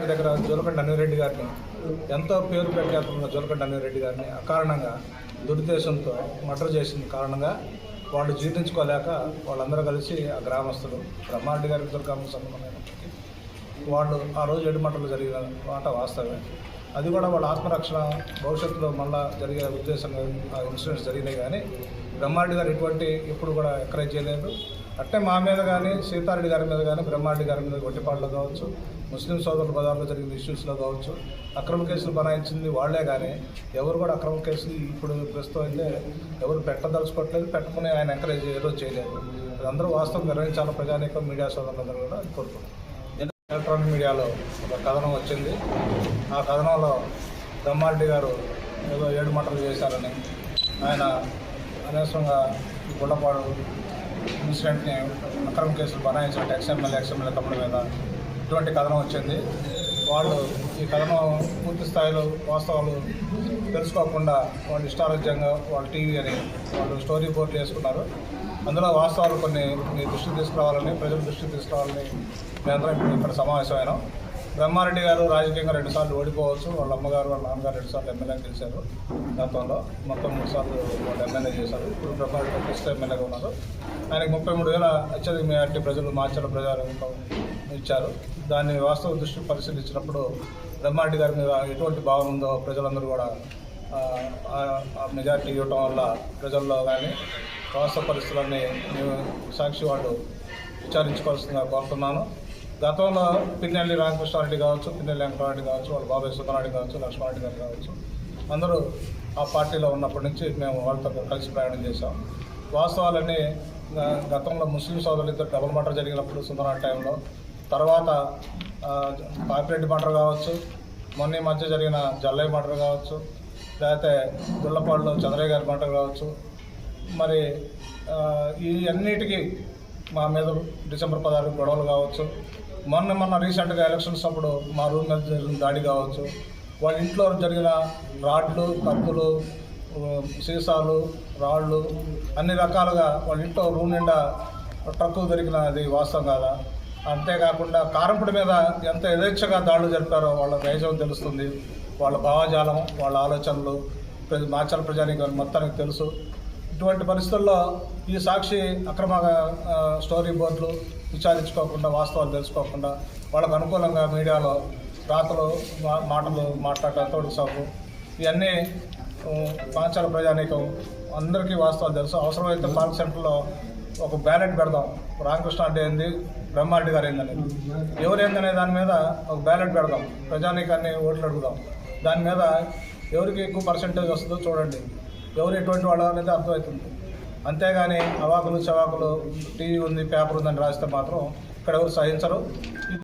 దగ్గర జోలకంటి అనిల్ గారిని ఎంతో పేరు ప్రఖ్యాతున్న జోలకంటి అనిల్ గారిని అకారణంగా దురుద్దేశంతో మర్డర్ చేసిన కారణంగా వాళ్ళు జీర్ణించుకోలేక వాళ్ళందరూ కలిసి ఆ గ్రామస్తులు బ్రహ్మారెడ్డి గారికి దుర్గామకు సంబంధమైనప్పటికీ వాళ్ళు ఆ రోజు ఎడుమటలు జరిగిన మాట వాస్తవమే. అది కూడా వాళ్ళ ఆత్మరక్షణ భవిష్యత్తులో మళ్ళా జరిగే ఉద్దేశంగా ఆ ఇన్సిడెంట్స్ జరిగినాయి. కానీ బ్రహ్మారెడ్డి గారు ఎటువంటి ఎప్పుడు కూడా ఎంకరేజ్ చేయలేదు. అట్టే మా మీద కానీ సీతారెడ్డి గారి మీద కానీ బ్రహ్మారెడ్డి గారి మీద గొట్టిపాట్లు కావచ్చు, ముస్లిం సోదరుల బజార్లో జరిగిన ఇష్యూస్లో కావచ్చు, అక్రమ కేసులు బనాయించింది వాళ్లే. కానీ ఎవరు కూడా అక్రమ కేసులు ఇప్పుడు ప్రస్తుతం అయితే ఎవరు పెట్టదలుచుకోవట్లేదు, పెట్టుకుని ఆయన ఎంకరేజ్ ఏదో చేయలేదు. అందరూ వాస్తవం నిర్వహించాలని ప్రజానీకం మీడియా సోదరులందరూ కూడా కోరుకుంటున్నారు. ఎలక్ట్రానిక్ మీడియాలో ఒక కథనం వచ్చింది. ఆ కథనంలో బ్రహ్మారెడ్డి గారు ఏదో 7 మటలు చేశారని, ఆయన అనవసరంగా గుళ్ళపాడు ఇన్సిడెంట్ని అక్రమ కేసులు బనాయించినట్టు ఎక్స్ఎమ్మెల్యే తమ్ముడి మీద ఇటువంటి కథనం వచ్చింది. వాళ్ళు ఈ కథనం పూర్తి స్థాయిలో వాస్తవాలు తెలుసుకోకుండా వాళ్ళు ఇష్టారాజ్యంగా వాళ్ళ టీవీ అని వాళ్ళు స్టోరీ బోర్డులు వేసుకున్నారు. అందులో వాస్తవాలు కొన్ని మీ దృష్టికి తీసుకురావాలని, ప్రజల దృష్టికి తీసుకురావాలని మేమందరం ఇక్కడ సమావేశమైనాం. బ్రహ్మారెడ్డి గారు రాజకీయంగా 2 సార్లు ఓడిపోవచ్చు. వాళ్ళ అమ్మగారు వాళ్ళ నాన్నగారు 2 సార్లు ఎమ్మెల్యే గెలిచారు. గతంలో మొత్తం 3 సార్లు వాళ్ళు ఎమ్మెల్యే చేశారు. ఇప్పుడు బ్రహ్మారెడ్డి ఫస్ట్ ఎమ్మెల్యేగా ఉన్నారు. ఆయనకు 33,000 అత్యధిక మెజార్టీ ప్రజలు మార్చల ప్రజారంగం ఇచ్చారు. దాన్ని వాస్తవ దృష్టిని పరిశీలించినప్పుడు బ్రహ్మారెడ్డి గారి మీద ఎటువంటి భావన ఉందో ప్రజలందరూ కూడా ఆ మెజార్టీ ఇవ్వటం వల్ల ప్రజల్లో కానీ వాస్తవ పరిస్థితులన్నీ సాక్షి వాళ్ళు విచారించుకోవాల్సిందిగా కోరుతున్నాను. గతంలో పిన్నెల్లి రామకృష్ణారెడ్డి కావచ్చు, పిన్నెల్లి వెంకటరెడ్డి కావచ్చు, వాళ్ళ బాబాయ్ సుధనారెడ్డి కావచ్చు, లక్ష్మారెడ్డి గారు కావచ్చు, అందరూ ఆ పార్టీలో ఉన్నప్పటి నుంచి మేము వాళ్ళతో కలిసి ప్రయాణం చేశాం. వాస్తవాలన్నీ గతంలో ముస్లిం సోదరులు ఇద్దరు డబుల్ మర్డర్ జరిగినప్పుడు సుధనారెడ్డి టైంలో, తర్వాత పాపిరెడ్డి మర్డర్ కావచ్చు, మొన్న మధ్య జరిగిన జల్లయ్య మర్డర్ కావచ్చు, లేకపోతే గుళ్ళపాడులో చంద్రయ్య గారి మర్డర్ కావచ్చు, మరి ఈ అన్నిటికీ మా మీద డిసెంబర్ 16 గొడవలు కావచ్చు, మొన్న రీసెంట్గా ఎలక్షన్స్ అప్పుడు మా రూమ్ మీద జరిగిన దాడి కావచ్చు, వాళ్ళ ఇంట్లో జరిగిన రాడ్లు, కత్తులు, సీసాలు, రాళ్ళు అన్ని రకాలుగా వాళ్ళ ఇంట్లో రూమ్ నిండా ట్రక్కులు దొరికినది వాస్తవం కాదా? అంతేకాకుండా కారంపొడి మీద ఎంత యథేచ్ఛగా దాడులు జరిపారో వాళ్ళ నైజం తెలుస్తుంది. వాళ్ళ భావజాలం, వాళ్ళ ఆలోచనలు మాచల ప్రజానికి మొత్తానికి తెలుసు. ఇటువంటి పరిస్థితుల్లో ఈ సాక్షి అక్రమంగా స్టోరీ బోర్డులు విచారించుకోకుండా, వాస్తవాలు తెలుసుకోకుండా వాళ్ళకు అనుకూలంగా మీడియాలో రాతలు మాటలు మాట్లాడటంతో సబ్బు ఇవన్నీ మాచల ప్రజానీకం అందరికీ వాస్తవాలు తెలుసు. అవసరమైతే పార్క్ సెంటర్లో ఒక బ్యాలెట్ పెడదాం, రామకృష్ణ అంటే ఏంది, బ్రహ్మారెడ్డి గారు ఏందని, ఎవరేందనే దాని మీద ఒక బ్యాలెట్ పెడదాం, ప్రజానీకాన్ని ఓట్లు అడుగుదాం. దాని మీద ఎవరికి ఎక్కువ పర్సెంటేజ్ వస్తుందో చూడండి, ఎవరు ఎటువంటి వాళ్ళు అనేది అర్థమవుతుంది. అంతేగాని అవాకులు చవాకులు టీవీ ఉంది, పేపర్ ఉందని రాస్తే మాత్రం ఇక్కడ ఎవరు సహించరు.